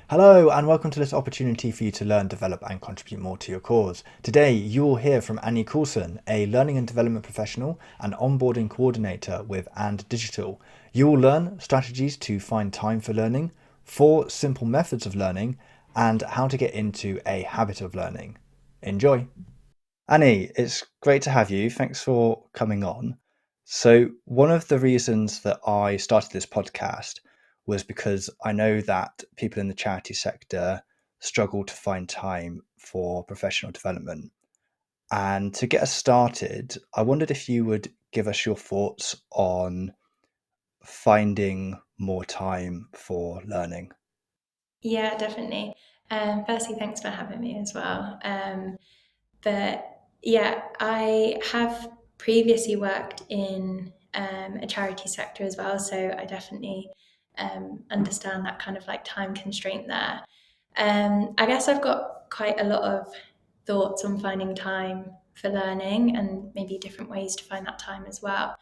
Hello, and welcome to this opportunity for you to learn, develop, and contribute more to your cause. Today, you will hear from Annie Coulson, a learning and development professional and onboarding coordinator with And Digital. You will learn strategies to find time for learning, 4 simple methods of learning, and how to get into a habit of learning. Enjoy. Annie, it's great to have you. Thanks for coming on. So, one of the reasons that I started this podcast was because I know that people in the charity sector struggle to find time for professional development. And to get us started, I wondered if you would give us your thoughts on finding more time for learning. Yeah, definitely. Firstly, thanks for having me as well. But yeah, I have previously worked in a charity sector as well, so I definitely understand that kind of like time constraint there. I guess I've got quite a lot of thoughts on finding time for learning and maybe different ways to find that time as well.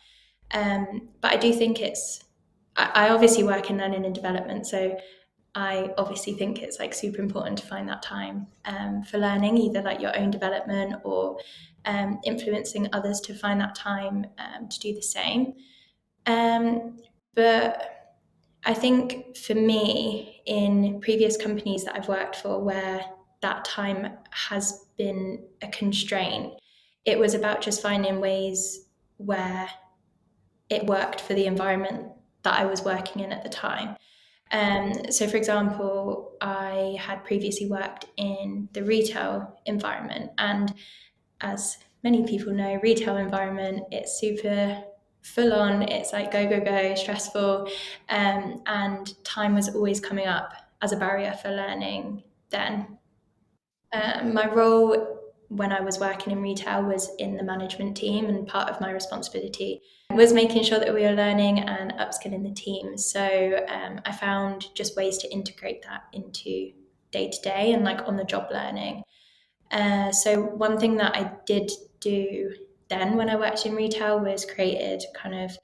But I do think I obviously work in learning and development, so I obviously think it's like super important to find that time for learning, either like your own development or influencing others to find that time to do the same. Um, but I think for me, in previous companies that I've worked for where that time has been a constraint, it was about just finding ways where it worked for the environment that I was working in at the time. So, for example, I had previously worked in the retail environment, and as many people know, retail environment, it's super full on. It's like go, go, go, stressful, and time was always coming up as a barrier for learning then. My role when I was working in retail was in the management team, and part of my responsibility was making sure that we were learning and upskilling the team. So I found just ways to integrate that into day to day and like on the job learning. So one thing that I did do then when I worked in retail was created kind of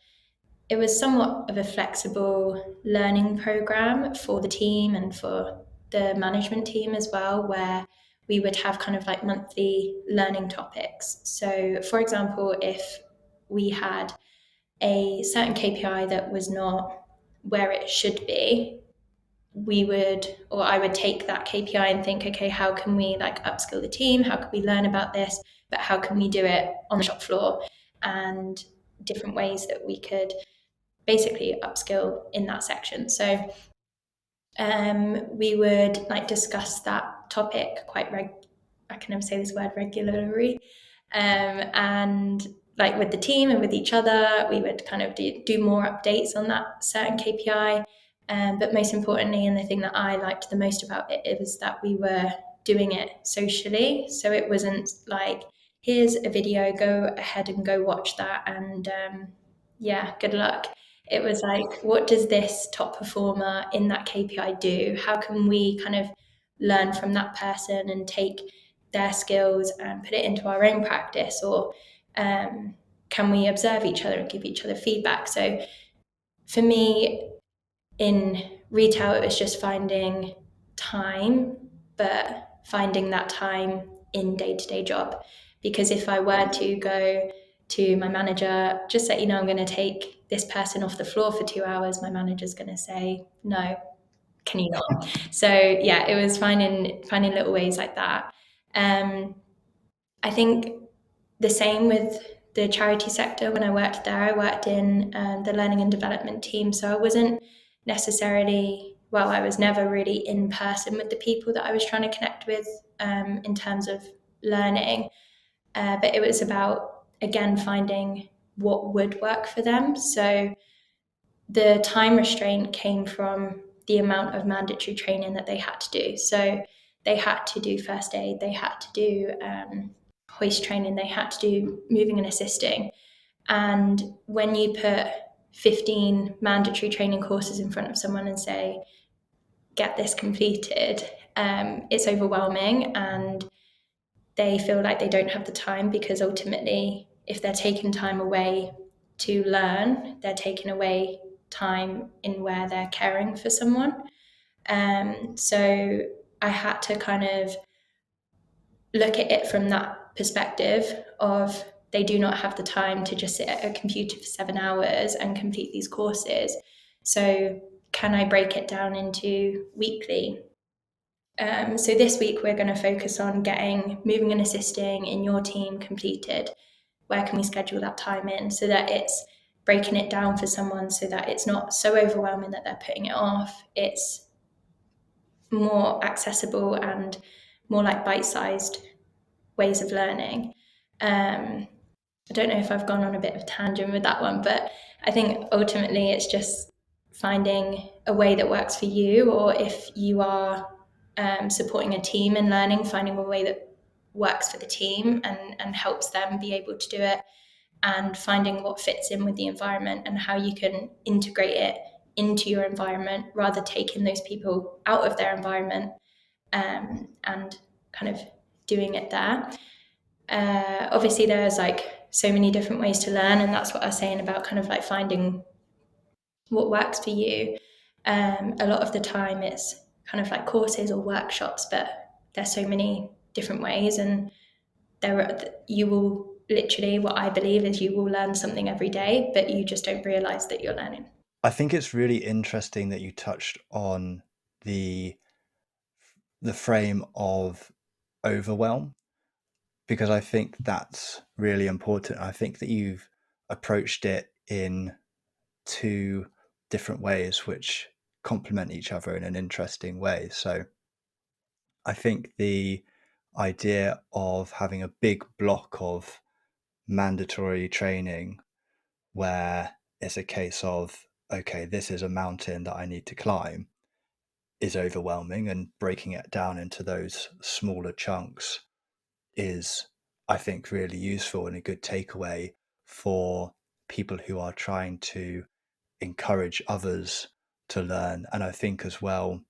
it was somewhat of a flexible learning program for the team and for the management team as well, where we would have kind of like monthly learning topics. So, for example, if we had a certain KPI that was not where it should be, we would, or I would take that KPI and think, okay, how can we like upskill the team? How can we learn about this? But how can we do it on the shop floor? And different ways that we could basically upskill in that section. So we would like discuss that topic I can never say this word regularly, and like with the team and with each other, we would kind of do more updates on that certain KPI. But most importantly, and the thing that I liked the most about it was that we were doing it socially. So it wasn't like, here's a video, go ahead and go watch that, and yeah, good luck. It was like, what does this top performer in that KPI do? How can we kind of learn from that person and take their skills and put it into our own practice? Or can we observe each other and give each other feedback? So for me, in retail, it was just finding time, but finding that time in day to day job. Because if I were to go to my manager, just let you know, I'm going to take this person off the floor for 2 hours, my manager's going to say, no, can you not? So yeah, it was finding little ways like that. Um, I think the same with the charity sector. When I worked there, I worked in the learning and development team. So I wasn't necessarily, well, I was never really in person with the people that I was trying to connect with in terms of learning. But it was about, again, finding what would work for them. So the time restraint came from the amount of mandatory training that they had to do. So they had to do first aid, they had to do hoist training, they had to do moving and assisting. And when you put 15 mandatory training courses in front of someone and say, get this completed, it's overwhelming and they feel like they don't have the time because ultimately, if they're taking time away to learn, they're taking away time in where they're caring for someone. So I had to kind of look at it from that perspective of they do not have the time to just sit at a computer for 7 hours and complete these courses. So can I break it down into weekly? So this week we're going to focus on getting moving and assisting in your team completed. Where can we schedule that time in so that it's breaking it down for someone so that it's not so overwhelming that they're putting it off. It's more accessible and more like bite-sized ways of learning. I don't know if I've gone on a bit of a tangent with that one, but I think ultimately it's just finding a way that works for you, or if you are supporting a team in learning, finding a way that works for the team and helps them be able to do it, and finding what fits in with the environment and how you can integrate it into your environment rather taking those people out of their environment and kind of doing it there. Obviously there's like so many different ways to learn, and that's what I was saying about kind of like finding what works for you. A lot of the time it's kind of like courses or workshops, but there's so many different ways, and you will literally, what I believe is you will learn something every day, but you just don't realize that you're learning. I think it's really interesting that you touched on the frame of overwhelm, because I think that's really important. I think that you've approached it in two different ways which complement each other in an interesting way. So I think the idea of having a big block of mandatory training where it's a case of, okay, this is a mountain that I need to climb, is overwhelming, and breaking it down into those smaller chunks is, I think, really useful and a good takeaway for people who are trying to encourage others to learn. And I think as well,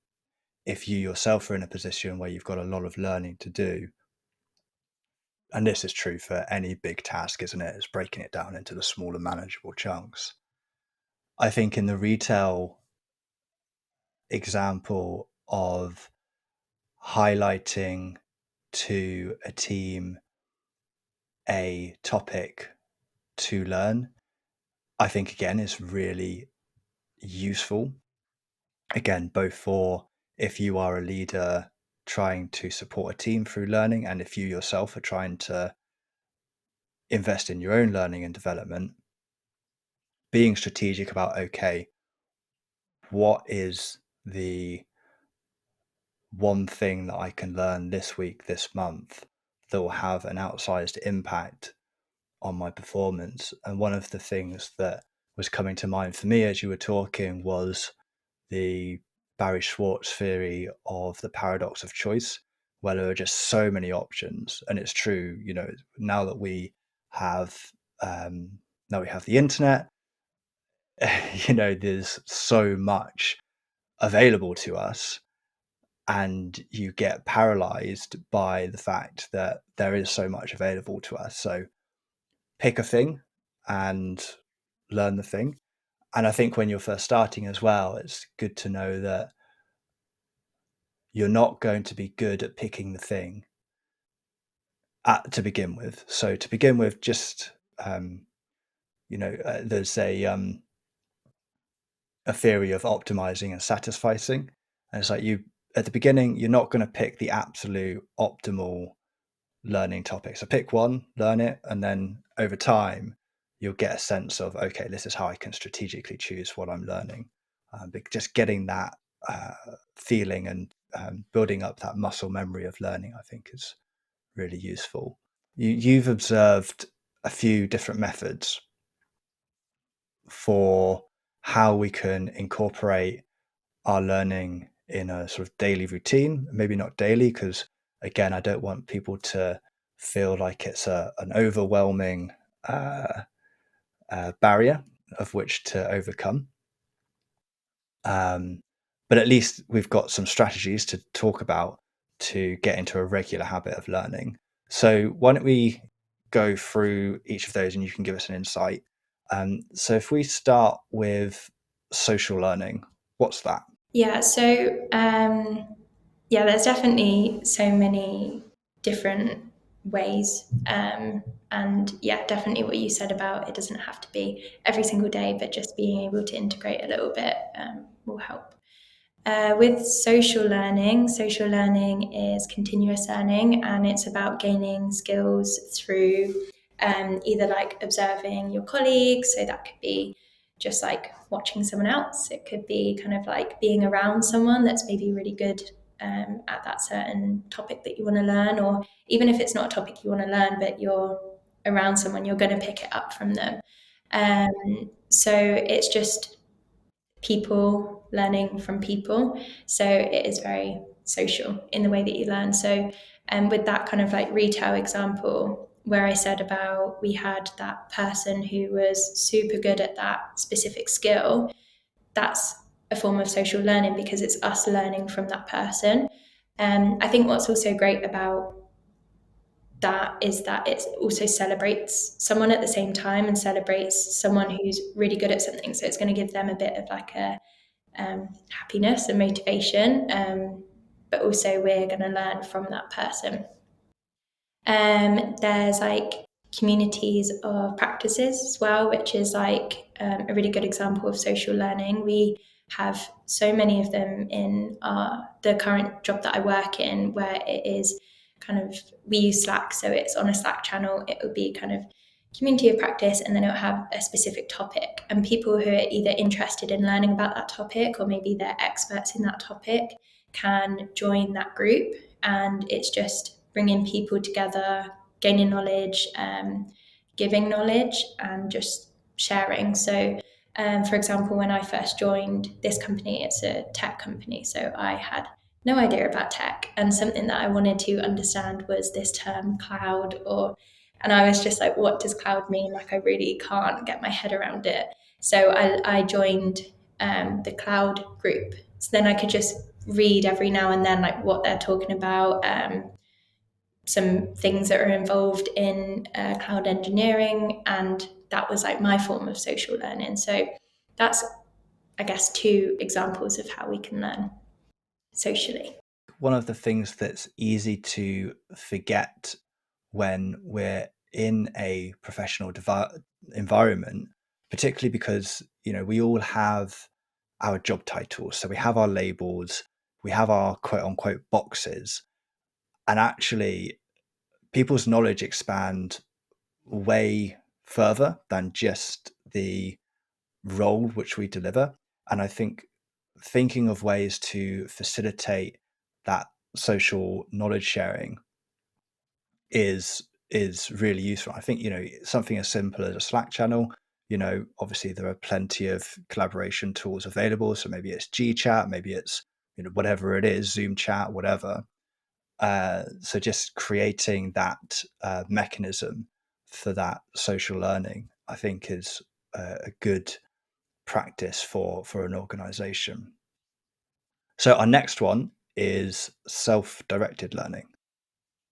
if you yourself are in a position where you've got a lot of learning to do, and this is true for any big task, isn't it? It's breaking it down into the smaller, manageable chunks. I think in the retail example of highlighting to a team a topic to learn, I think again is really useful. Again, both for if you are a leader trying to support a team through learning, and if you yourself are trying to invest in your own learning and development, being strategic about, okay, what is the one thing that I can learn this week, this month, that will have an outsized impact on my performance? And one of the things that was coming to mind for me as you were talking was the Barry Schwartz theory of the paradox of choice, where there are just so many options. And it's true, you know, now that we have the internet, you know, there's so much available to us, and you get paralyzed by the fact that there is so much available to us. So pick a thing and learn the thing. And I think when you're first starting as well, it's good to know that you're not going to be good at picking the thing to begin with. So to begin with, just there's a theory of optimizing and satisficing, and it's like you at the beginning, you're not going to pick the absolute optimal learning topic. So pick one, learn it, and then over time, you'll get a sense of, okay, this is how I can strategically choose what I'm learning. But just getting that feeling and building up that muscle memory of learning, I think, is really useful. You've observed a few different methods for how we can incorporate our learning in a sort of daily routine. Maybe not daily, because again, I don't want people to feel like it's an overwhelming barrier of which to overcome. But at least we've got some strategies to talk about to get into a regular habit of learning. So why don't we go through each of those and you can give us an insight. So if we start with social learning, what's that? Yeah, so yeah, there's definitely so many different ways. And yeah, definitely what you said about it doesn't have to be every single day, but just being able to integrate a little bit will help. With social learning is continuous learning, and it's about gaining skills through either like observing your colleagues, so that could be just like watching someone else, it could be kind of like being around someone that's maybe really good at that certain topic that you want to learn, or even if it's not a topic you want to learn, but you're around someone, you're going to pick it up from them. So it's just people learning from people. So it is very social in the way that you learn. So, with that kind of like retail example, where I said about we had that person who was super good at that specific skill, that's a form of social learning because it's us learning from that person. I think what's also great about that is that it also celebrates someone at the same time and celebrates someone who's really good at something. So it's going to give them a bit of like a happiness and motivation, but also we're going to learn from that person. There's like communities of practices as well, which is like a really good example of social learning. We have so many of them in the current job that I work in, where it is kind of, we use Slack, so it's on a Slack channel. It would be kind of community of practice, and then it'll have a specific topic. And people who are either interested in learning about that topic or maybe they're experts in that topic can join that group, and it's just bringing people together, gaining knowledge, giving knowledge, and just sharing. So, for example, when I first joined this company, it's a tech company, so I had no idea about tech, and something that I wanted to understand was this term cloud, or and I was just like, what does cloud mean? Like, I really can't get my head around it. So I joined the cloud group. So then I could just read every now and then like what they're talking about, some things that are involved in cloud engineering, and that was like my form of social learning. So that's, I guess, two examples of how we can learn socially. One of the things that's easy to forget when we're in a professional environment, particularly because we all have our job titles, so we have our labels, we have our quote unquote boxes, and actually people's knowledge expand way further than just the role which we deliver. And I think thinking of ways to facilitate that social knowledge sharing is really useful. I think something as simple as a Slack channel. Obviously there are plenty of collaboration tools available. So maybe it's GChat, maybe it's whatever it is, Zoom chat, whatever. So just creating that mechanism for that social learning, I think, is a good practice for an organization. So our next one is self-directed learning.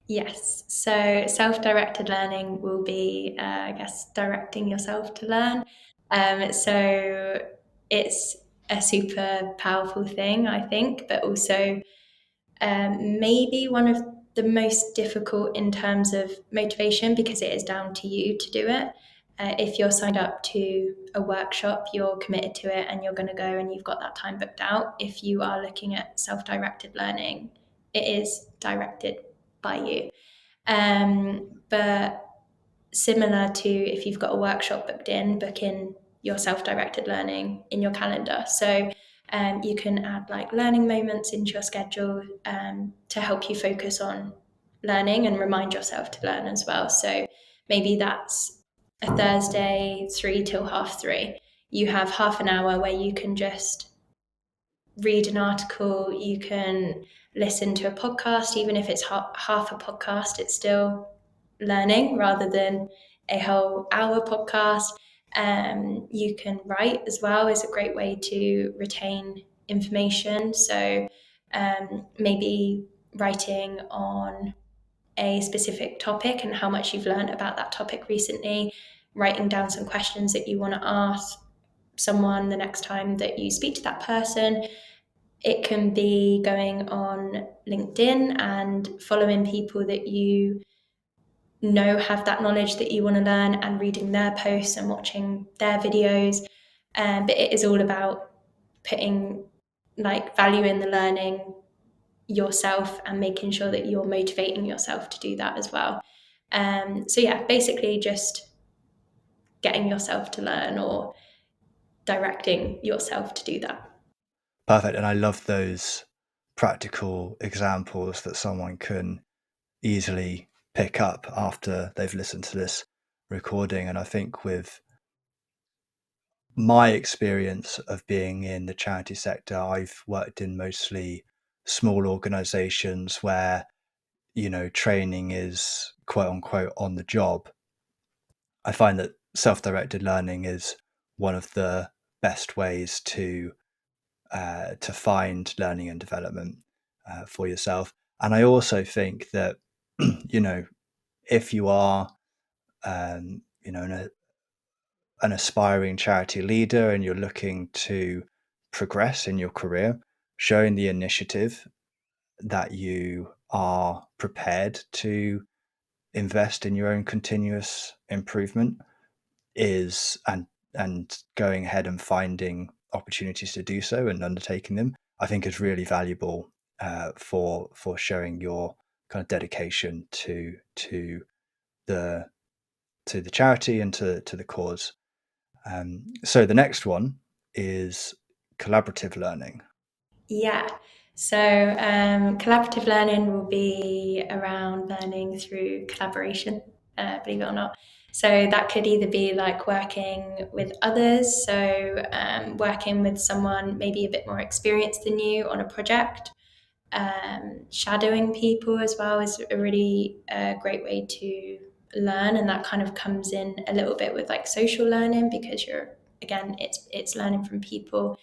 Yes. So self-directed learning will be, I guess, directing yourself to learn. So it's a super powerful thing, I think, but also maybe one of the most difficult in terms of motivation, because it is down to you to do it. If you're signed up to a workshop, you're committed to it and you're going to go and you've got that time booked out. If you are looking at self-directed learning, it is directed by you. But similar to if you've got a workshop booked in, book in your self-directed learning in your calendar. So you can add like learning moments into your schedule to help you focus on learning and remind yourself to learn as well. So maybe that's a Thursday, 3 till 3:30. You have half an hour where you can just read an article, you can listen to a podcast, even if it's half a podcast, it's still learning rather than a whole hour podcast. You can write as well, is a great way to retain information. So maybe writing on a specific topic and how much you've learned about that topic recently, writing down some questions that you want to ask someone the next time that you speak to that person. it can be going on LinkedIn and following people that you know have that knowledge that you want to learn and reading their posts and watching their videos. But it is all about putting like value in the learning yourself and making sure that you're motivating yourself to do that as well. So yeah, basically just getting yourself to learn or directing yourself to do that. Perfect. And I love those practical examples that someone can easily pick up after they've listened to this recording. And I think with my experience of being in the charity sector, I've worked in mostly small organizations where, training is quote unquote on the job. I find that self-directed learning is one of the best ways to find learning and development for yourself. And I also think that, if you are, an aspiring charity leader and you're looking to progress in your career, showing the initiative that you are prepared to invest in your own continuous improvement is and going ahead and finding opportunities to do so and undertaking them, I think is really valuable for showing your kind of dedication to the charity and to the cause. So the next one is collaborative learning. Yeah. So collaborative learning will be around learning through collaboration, believe it or not. So that could either be like working with others, so working with someone maybe a bit more experienced than you on a project. Shadowing people as well is a really great way to learn, and that kind of comes in a little bit with like social learning because it's learning from people,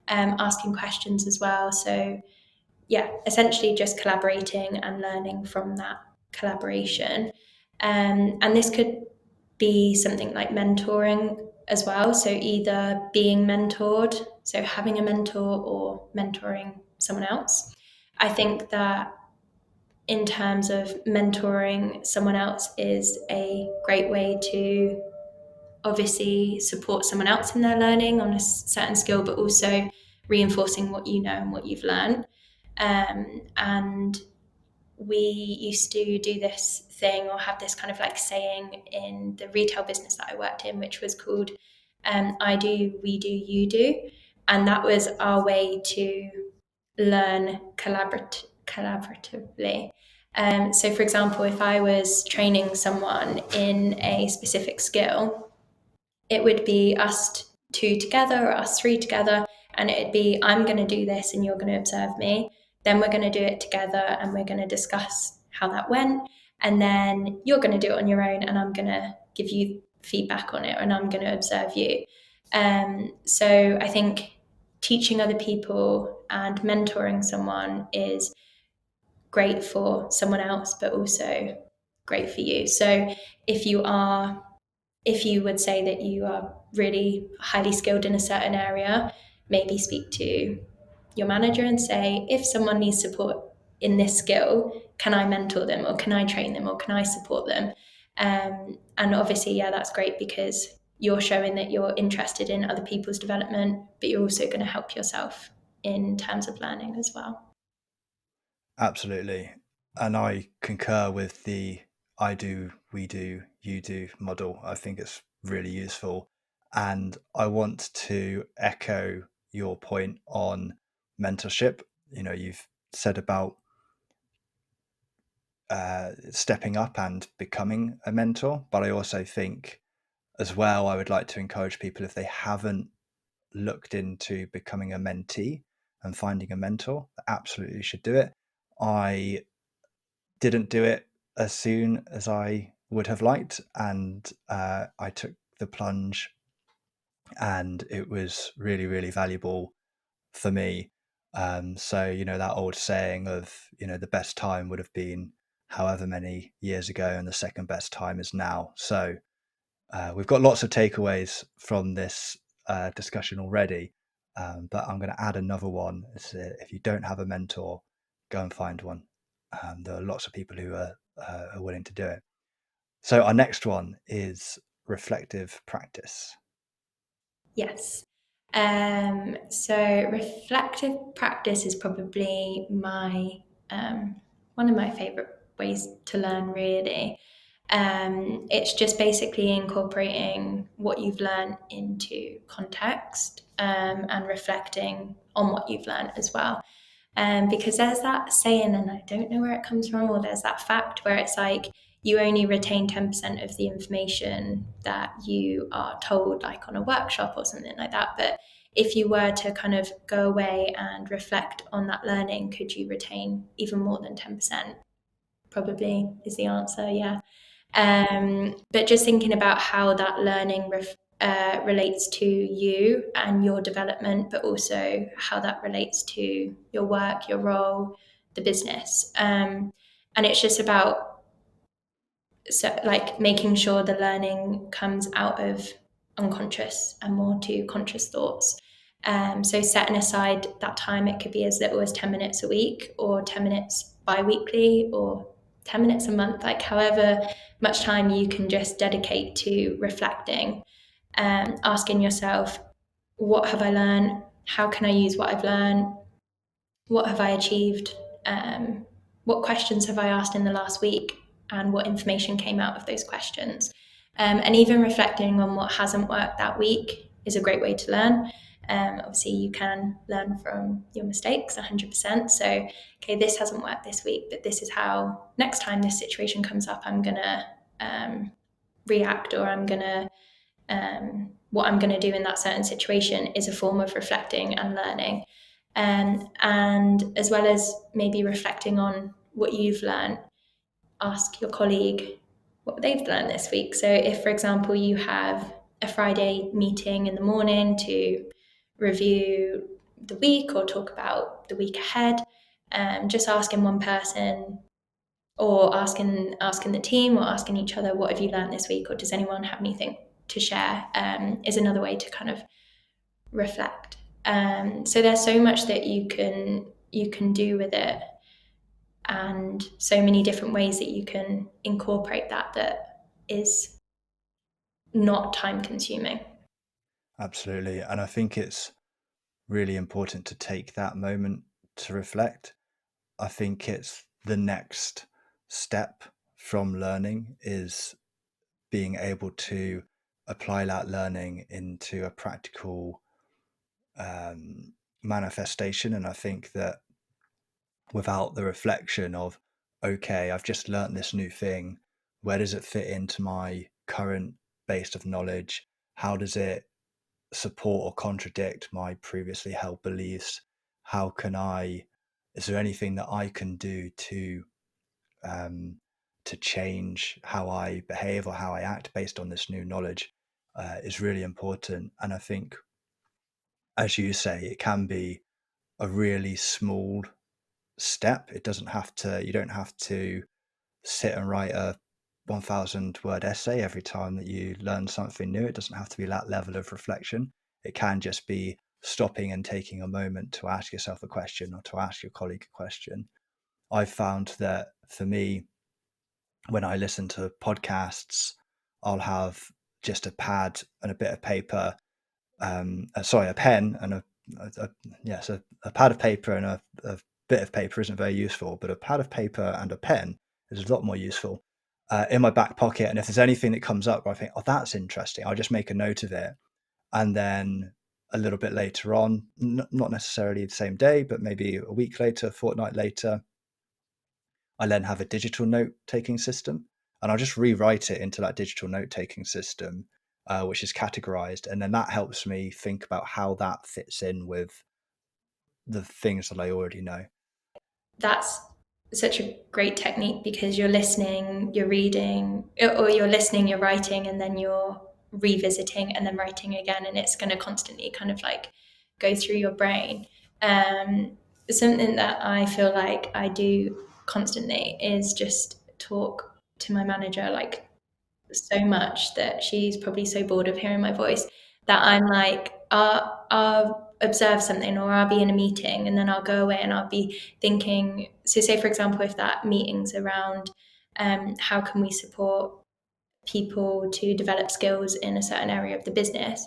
asking questions as well. So yeah, essentially just collaborating and learning from that collaboration. And this could be something like mentoring as well. So either being mentored, so having a mentor, or mentoring someone else. I think that in terms of mentoring someone else is a great way to obviously support someone else in their learning on a certain skill, but also reinforcing what you know and what you've learned. And we used to do this thing or have this kind of like saying in the retail business that I worked in, which was called I do, we do, you do. And that was our way to learn collaboratively. So, for example, if I was training someone in a specific skill, it would be us two together or us three together, and it'd be I'm going to do this and you're going to observe me. Then we're going to do it together and we're going to discuss how that went, and then you're going to do it on your own and I'm going to give you feedback on it and I'm going to observe you. So I think teaching other people and mentoring someone is great for someone else, but also great for you. So if you are if you would say that you are really highly skilled in a certain area, maybe speak to your manager and say, if someone needs support in this skill, can I mentor them or can I train them or can I support them? And obviously, yeah, that's great because you're showing that you're interested in other people's development, but you're also going to help yourself in terms of learning as well. Absolutely. And I concur with the I do, we do, you do model. I think it's really useful. And I want to echo your point on mentorship. You've said about stepping up and becoming a mentor, but I also think as well, I would like to encourage people, if they haven't looked into becoming a mentee and finding a mentor, absolutely should do it. I didn't do it as soon as I would have liked, and I took the plunge, and it was really, really valuable for me. So, that old saying of, the best time would have been however many years ago, and the second best time is now. So, we've got lots of takeaways from this discussion already. But I'm going to add another one. If you don't have a mentor, go and find one. There are lots of people who are willing to do it. So our next one is reflective practice. Yes. So reflective practice is probably one of my favorite ways to learn, really. It's just basically incorporating what you've learned into context, and reflecting on what you've learned as well. Because there's that saying, and I don't know where it comes from, or there's that fact where it's like you only retain 10% of the information that you are told, like on a workshop or something like that. But if you were to kind of go away and reflect on that learning, could you retain even more than 10%? Probably is the answer, yeah. But just thinking about how that learning relates to you and your development, but also how that relates to your work, your role, the business. And it's just about like making sure the learning comes out of unconscious and more to conscious thoughts. So setting aside that time, it could be as little as 10 minutes a week or 10 minutes bi-weekly or 10 minutes a month, like however much time you can just dedicate to reflecting, asking yourself, what have I learned? How can I use what I've learned? What have I achieved? What questions have I asked in the last week? And what information came out of those questions? And even reflecting on what hasn't worked that week is a great way to learn. Obviously, you can learn from your mistakes 100%. So, okay, this hasn't worked this week, but this is how next time this situation comes up, I'm going to react, or I'm going to what I'm going to do in that certain situation is a form of reflecting and learning. And as well as maybe reflecting on what you've learned, ask your colleague what they've learned this week. So if, for example, you have a Friday meeting in the morning to review the week or talk about the week ahead, just asking one person, or asking the team, or asking each other, what have you learned this week, or does anyone have anything to share, is another way to kind of reflect. So there's so much that you can do with it, and so many different ways that you can incorporate that is not time consuming. Absolutely. And I think it's really important to take that moment to reflect. I think it's the next step from learning is being able to apply that learning into a practical manifestation. And I think that without the reflection of, okay, I've just learnt this new thing, where does it fit into my current base of knowledge? How does it support or contradict my previously held beliefs? How can is there anything that I can do um, to change how I behave or how I act based on this new knowledge is really important. And I think, as you say, it can be a really small step. You don't have to sit and write a 1,000 word essay every time that you learn something new. It doesn't have to be that level of reflection. It can just be stopping and taking a moment to ask yourself a question or to ask your colleague a question. I've found that for me, when I listen to podcasts, I'll have just a pad and a bit of paper, a pen and a pad of paper and a bit of paper isn't very useful, but a pad of paper and a pen is a lot more useful in my back pocket. And if there's anything that comes up where I think, oh, that's interesting, I'll just make a note of it. And then a little bit later on, not necessarily the same day, but maybe a week later, a fortnight later, I then have a digital note taking system, and I'll just rewrite it into that digital note taking system, which is categorized. And then that helps me think about how that fits in with the things that I already know. That's such a great technique, because you're listening, you're reading, or you're listening, you're writing, and then you're revisiting and then writing again, and it's going to constantly kind of like go through your brain. Something that I feel like I do constantly is just talk to my manager, like so much that she's probably so bored of hearing my voice that I'm like, observe something, or I'll be in a meeting and then I'll go away and I'll be thinking, so say for example, if that meeting's around how can we support people to develop skills in a certain area of the business,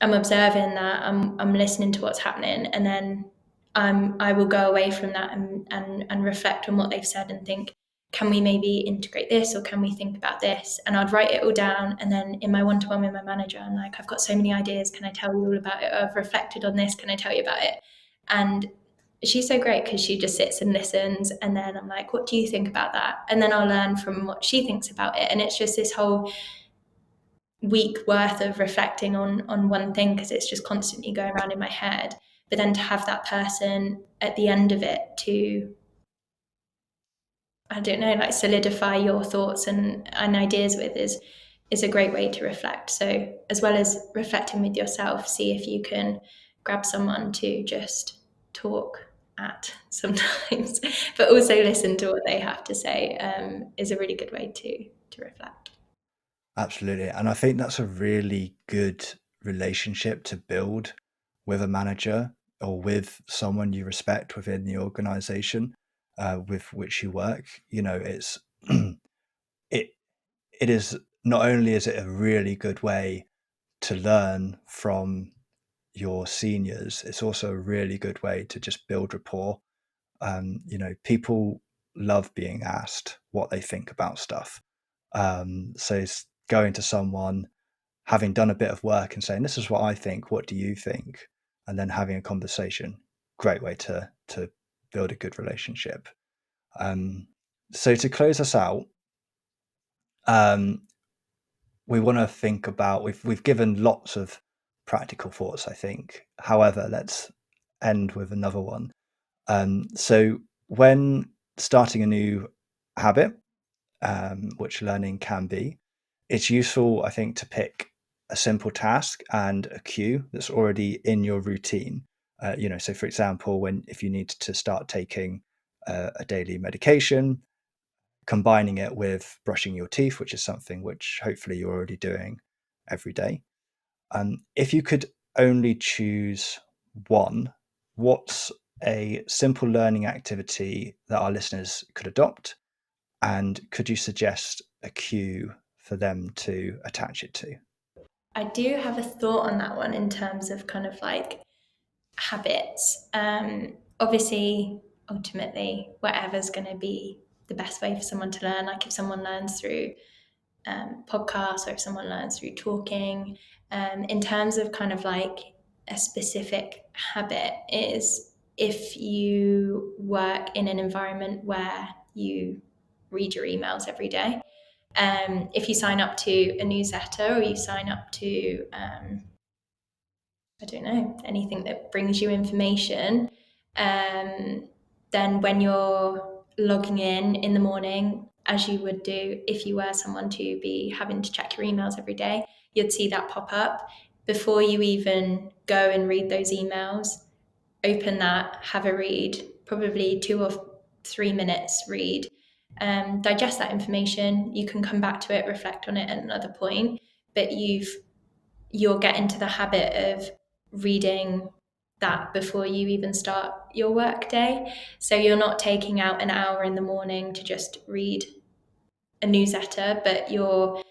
I'm observing that, I'm listening to what's happening, and then I will go away from that and reflect on what they've said and think, can we maybe integrate this, or can we think about this? And I'd write it all down, and then in my one-to-one with my manager, I'm like, I've got so many ideas, can I tell you all about it? I've reflected on this, can I tell you about it? And she's so great because she just sits and listens, and then I'm like, what do you think about that? And then I'll learn from what she thinks about it. And it's just this whole week worth of reflecting on one thing, because it's just constantly going around in my head. But then to have that person at the end of it to, I don't know, like solidify your thoughts and ideas with is a great way to reflect. So as well as reflecting with yourself, see if you can grab someone to just talk at sometimes, but also listen to what they have to say, is a really good way to reflect. Absolutely. And I think that's a really good relationship to build with a manager or with someone you respect within the organization with which you work. You know, it's it it is not only is it a really good way to learn from your seniors, it's also a really good way to just build rapport. You know, people love being asked what they think about stuff. So it's going to someone, having done a bit of work and saying, this is what I think, what do you think? And then having a conversation, great way to build a good relationship. So to close us out, um, we want to think about, we've given lots of practical thoughts, I think. However, let's end with another one. So when starting a new habit, which learning can be, it's useful, I think, to pick a simple task and a cue that's already in your routine. You know, so for example, if you need to start taking a daily medication, combining it with brushing your teeth, which is something which hopefully you're already doing every day. If you could only choose one, what's a simple learning activity that our listeners could adopt? And could you suggest a cue for them to attach it to? I do have a thought on that one in terms of kind of like habits. Obviously, ultimately, whatever's going to be the best way for someone to learn, like if someone learns through podcasts, or if someone learns through talking, in terms of kind of like a specific habit, is if you work in an environment where you read your emails every day. If you sign up to a newsletter, or you sign up to, I don't know, anything that brings you information, then when you're logging in the morning, as you would do if you were someone to be having to check your emails every day, you'd see that pop up. Before you even go and read those emails, open that, have a read, probably 2 or 3 minutes read, digest that information. You can come back to it, reflect on it at another point, but you'll get into the habit of reading that before you even start your work day. So you're not taking out an hour in the morning to just read a newsletter, but you're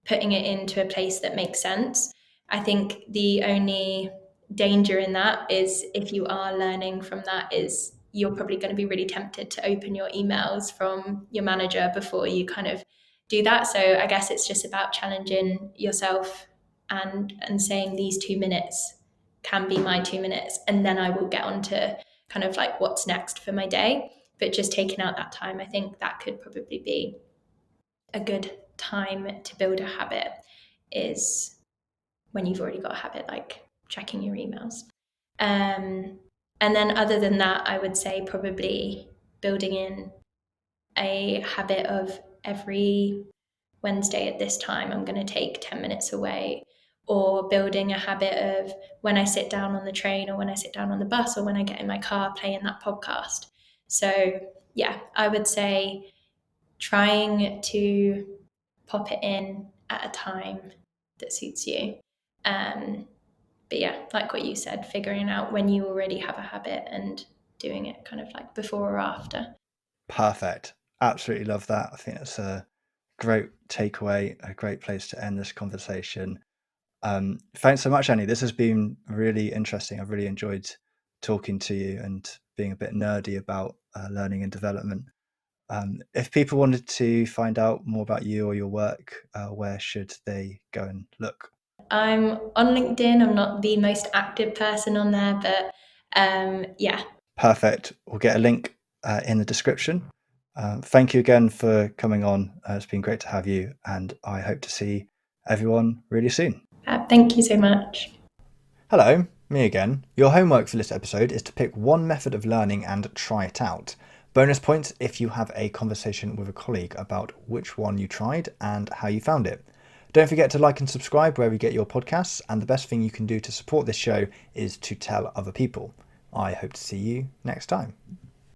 putting it into a place that makes sense. I think the only danger in that is, if you are learning from that, is you're probably going to be really tempted to open your emails from your manager before you kind of do that. So I guess it's just about challenging yourself and saying these 2 minutes can be my 2 minutes, and then I will get on to kind of like what's next for my day. But just taking out that time, I think that could probably be a good time to build a habit, is when you've already got a habit like checking your emails. And then other than that, I would say probably building in a habit of every Wednesday at this time, I'm going to take 10 minutes away, or building a habit of when I sit down on the train, or when I sit down on the bus, or when I get in my car, playing that podcast. So, yeah, I would say trying to pop it in at a time that suits you. But But yeah, like what you said, figuring out when you already have a habit and doing it kind of like before or after. Perfect. Absolutely love that. I think that's a great takeaway, a great place to end this conversation. Thanks so much, Annie. This has been really interesting. I've really enjoyed talking to you and being a bit nerdy about learning and development. If people wanted to find out more about you or your work, where should they go and look? I'm on LinkedIn. I'm not the most active person on there, but yeah. Perfect. We'll get a link in the description. Thank you again for coming on. It's been great to have you, and I hope to see everyone really soon. Thank you so much. Hello, me again. Your homework for this episode is to pick one method of learning and try it out. Bonus points if you have a conversation with a colleague about which one you tried and how you found it. Don't forget to like and subscribe wherever you get your podcasts, and the best thing you can do to support this show is to tell other people. I hope to see you next time.